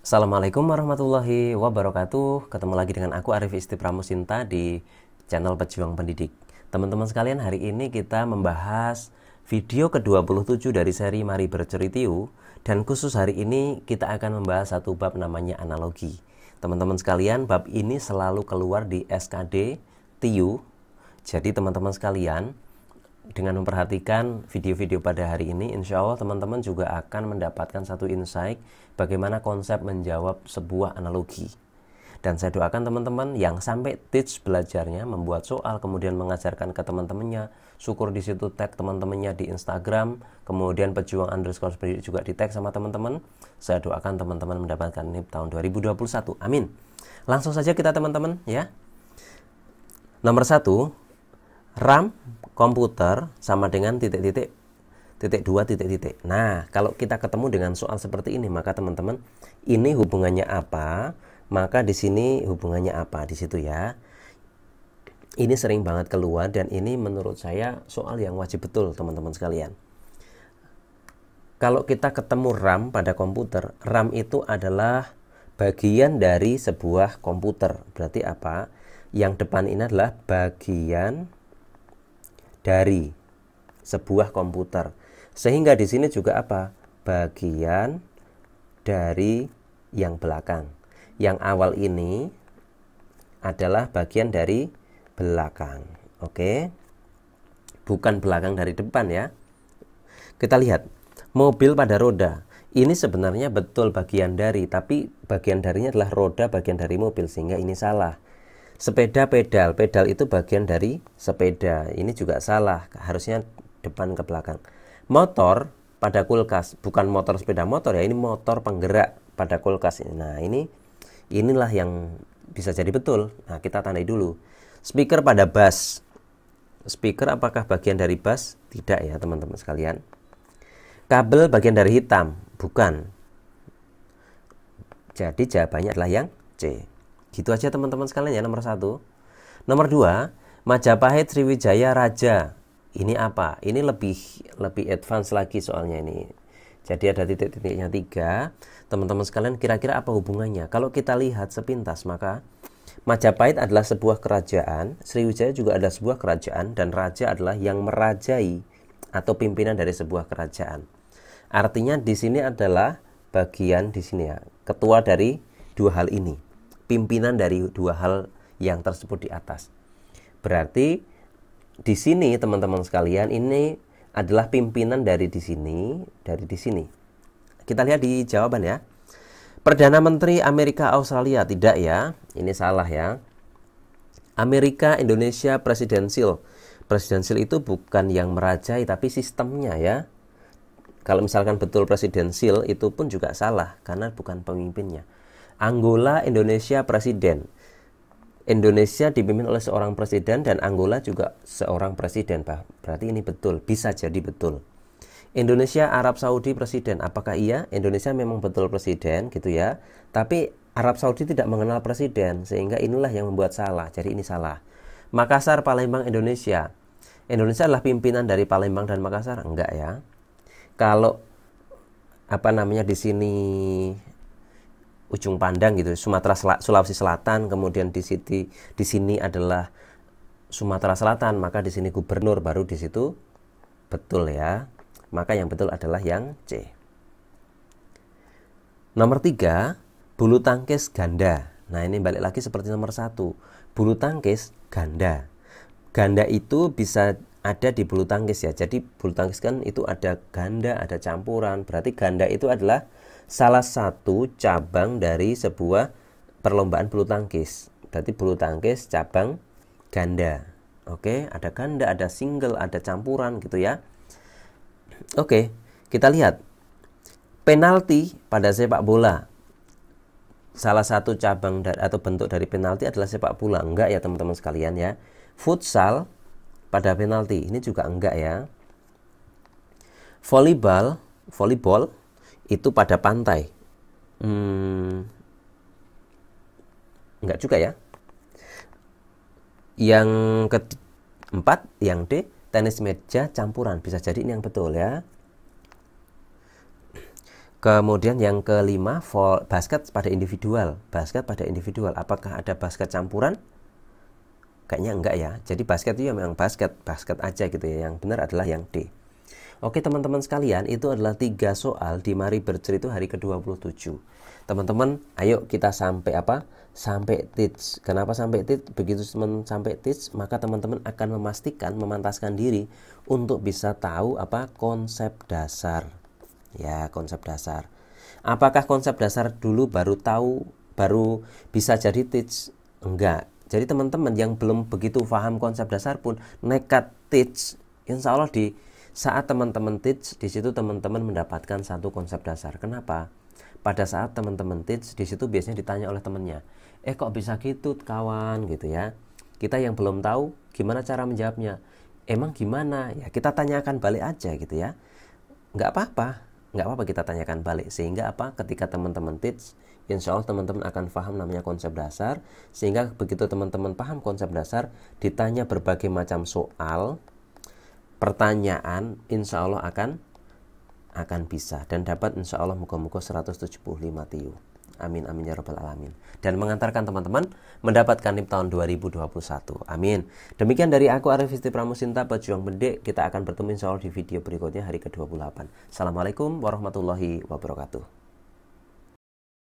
Assalamualaikum warahmatullahi wabarakatuh. Ketemu lagi dengan aku Arif Istipramusinta di channel Pejuang Pendidik. Teman-teman sekalian, hari ini kita membahas video ke-27 dari seri Mari Berceritiu. Dan khusus hari ini kita akan membahas satu bab namanya analogi. Teman-teman sekalian, bab ini selalu keluar di SKD TIU. Jadi teman-teman sekalian, dengan memperhatikan video-video pada hari ini, insya Allah teman-teman juga akan mendapatkan satu insight bagaimana konsep menjawab sebuah analogi. Dan saya doakan teman-teman yang sampai teach belajarnya, membuat soal, kemudian mengajarkan ke teman-temannya, syukur di situ tag teman-temannya di Instagram, kemudian pejuang_pendidik juga di tag sama teman-teman. Saya doakan teman-teman mendapatkan NIP tahun 2021. Amin. Langsung saja kita teman-teman ya. Nomor 1, RAM komputer sama dengan titik-titik, titik 2 titik-titik. Nah, kalau kita ketemu dengan soal seperti ini, maka teman-teman, ini hubungannya apa? Maka di sini hubungannya apa di situ ya. Ini sering banget keluar dan ini menurut saya soal yang wajib betul teman-teman sekalian. Kalau kita ketemu RAM pada komputer, RAM itu adalah bagian dari sebuah komputer. Berarti apa? Yang depan ini adalah bagian dari sebuah komputer. Sehingga di sini juga apa? Bagian dari yang belakang. Yang awal ini adalah bagian dari belakang. Oke. Bukan belakang dari depan ya. Kita lihat mobil pada roda. Ini sebenarnya betul bagian dari, tapi bagian darinya adalah roda bagian dari mobil, sehingga ini salah. Sepeda pedal, pedal itu bagian dari sepeda. Ini juga salah, harusnya depan ke belakang. Motor pada kulkas, bukan motor sepeda motor ya, ini motor penggerak pada kulkas ini. Nah, inilah yang bisa jadi betul. Nah, kita tandai dulu. Speaker pada bass. Speaker apakah bagian dari bass? Tidak ya, teman-teman sekalian. Kabel bagian dari hitam? Bukan. Jadi jawabannya adalah yang C. Gitu aja teman-teman sekalian ya, nomor 1. Nomor 2, Majapahit Sriwijaya Raja. Ini apa? Ini lebih advance lagi soalnya ini. Jadi ada titik-titiknya 3. Teman-teman sekalian, kira-kira apa hubungannya? Kalau kita lihat sepintas, maka Majapahit adalah sebuah kerajaan, Sriwijaya juga adalah sebuah kerajaan, dan raja adalah yang merajai atau pimpinan dari sebuah kerajaan. Artinya di sini adalah bagian di sini ya, ketua dari dua hal ini. Pimpinan dari dua hal yang tersebut di atas. Berarti di sini teman-teman sekalian, ini adalah pimpinan dari di sini, dari di sini. Kita lihat di jawaban ya. Perdana Menteri Amerika Australia, tidak ya. Ini salah ya. Amerika Indonesia Presidensial. Presidensial itu bukan yang merajai tapi sistemnya ya. Kalau misalkan betul presidensial itu pun juga salah karena bukan pemimpinnya. Angola Indonesia Presiden. Indonesia dipimpin oleh seorang presiden dan Angola juga seorang presiden. Berarti ini betul, bisa jadi betul. Indonesia Arab Saudi Presiden. Apakah iya? Indonesia memang betul presiden gitu ya. Tapi Arab Saudi tidak mengenal presiden, sehingga inilah yang membuat salah. Jadi ini salah. Makassar Palembang Indonesia. Indonesia adalah pimpinan dari Palembang dan Makassar? Enggak ya. Kalau di sini ujung pandang gitu, Sulawesi Selatan, kemudian di sini adalah Sumatera Selatan, maka di sini gubernur, baru di situ betul ya. Maka yang betul adalah yang C. Nomor 3, bulu tangkis ganda. Nah, ini balik lagi seperti nomor 1. Bulu tangkis ganda. Ganda itu bisa ada di bulu tangkis ya. Jadi bulu tangkis kan itu ada ganda, ada campuran. Berarti ganda itu adalah salah satu cabang dari sebuah perlombaan bulu tangkis. Berarti bulu tangkis cabang ganda. Oke, ada ganda, ada single, ada campuran gitu ya. Oke, kita lihat. Penalti pada sepak bola. Salah satu cabang atau bentuk dari penalti adalah sepak bola. Enggak ya teman-teman sekalian ya. Futsal pada penalti. Ini juga enggak ya. Volleyball itu pada pantai. Enggak juga ya. Yang keempat, yang D, tenis meja campuran. Bisa jadi ini yang betul ya. Kemudian yang kelima, basket pada individual. Basket pada individual. Apakah ada basket campuran? Kayaknya enggak ya. Jadi basket itu ya memang basket aja gitu ya. Yang benar adalah yang D. Oke teman-teman sekalian, itu adalah 3 soal di Mari Bercerita hari ke-27. Teman-teman, ayo kita sampai apa? Sampai teach. Kenapa sampai teach? Begitu teman sampai teach, maka teman-teman akan memastikan, memantaskan diri untuk bisa tahu apa konsep dasar. Ya, konsep dasar. Apakah konsep dasar dulu baru tahu, baru bisa jadi teach? Enggak. Jadi teman-teman yang belum begitu paham konsep dasar pun nekat teach, insya Allah di saat teman-teman teach, di situ teman-teman mendapatkan satu konsep dasar. Kenapa? Pada saat teman-teman teach, di situ biasanya ditanya oleh temannya, kok bisa gitu kawan gitu ya. Kita yang belum tahu gimana cara menjawabnya. Emang gimana? Ya kita tanyakan balik aja gitu ya. Nggak apa-apa kita tanyakan balik. Sehingga apa? Ketika teman-teman teach, insya Allah teman-teman akan paham namanya konsep dasar. Sehingga begitu teman-teman paham konsep dasar, ditanya berbagai macam soal, pertanyaan, insya Allah akan bisa. Dan dapat insya Allah muka-muka 175 TIU. Amin, amin ya rabbal alamin. Dan mengantarkan teman-teman mendapatkan NIP tahun 2021. Amin. Demikian dari aku Arif Isti Pramusinta, pejuang pendidik. Kita akan bertemu insya Allah di video berikutnya hari ke-28. Assalamualaikum warahmatullahi wabarakatuh.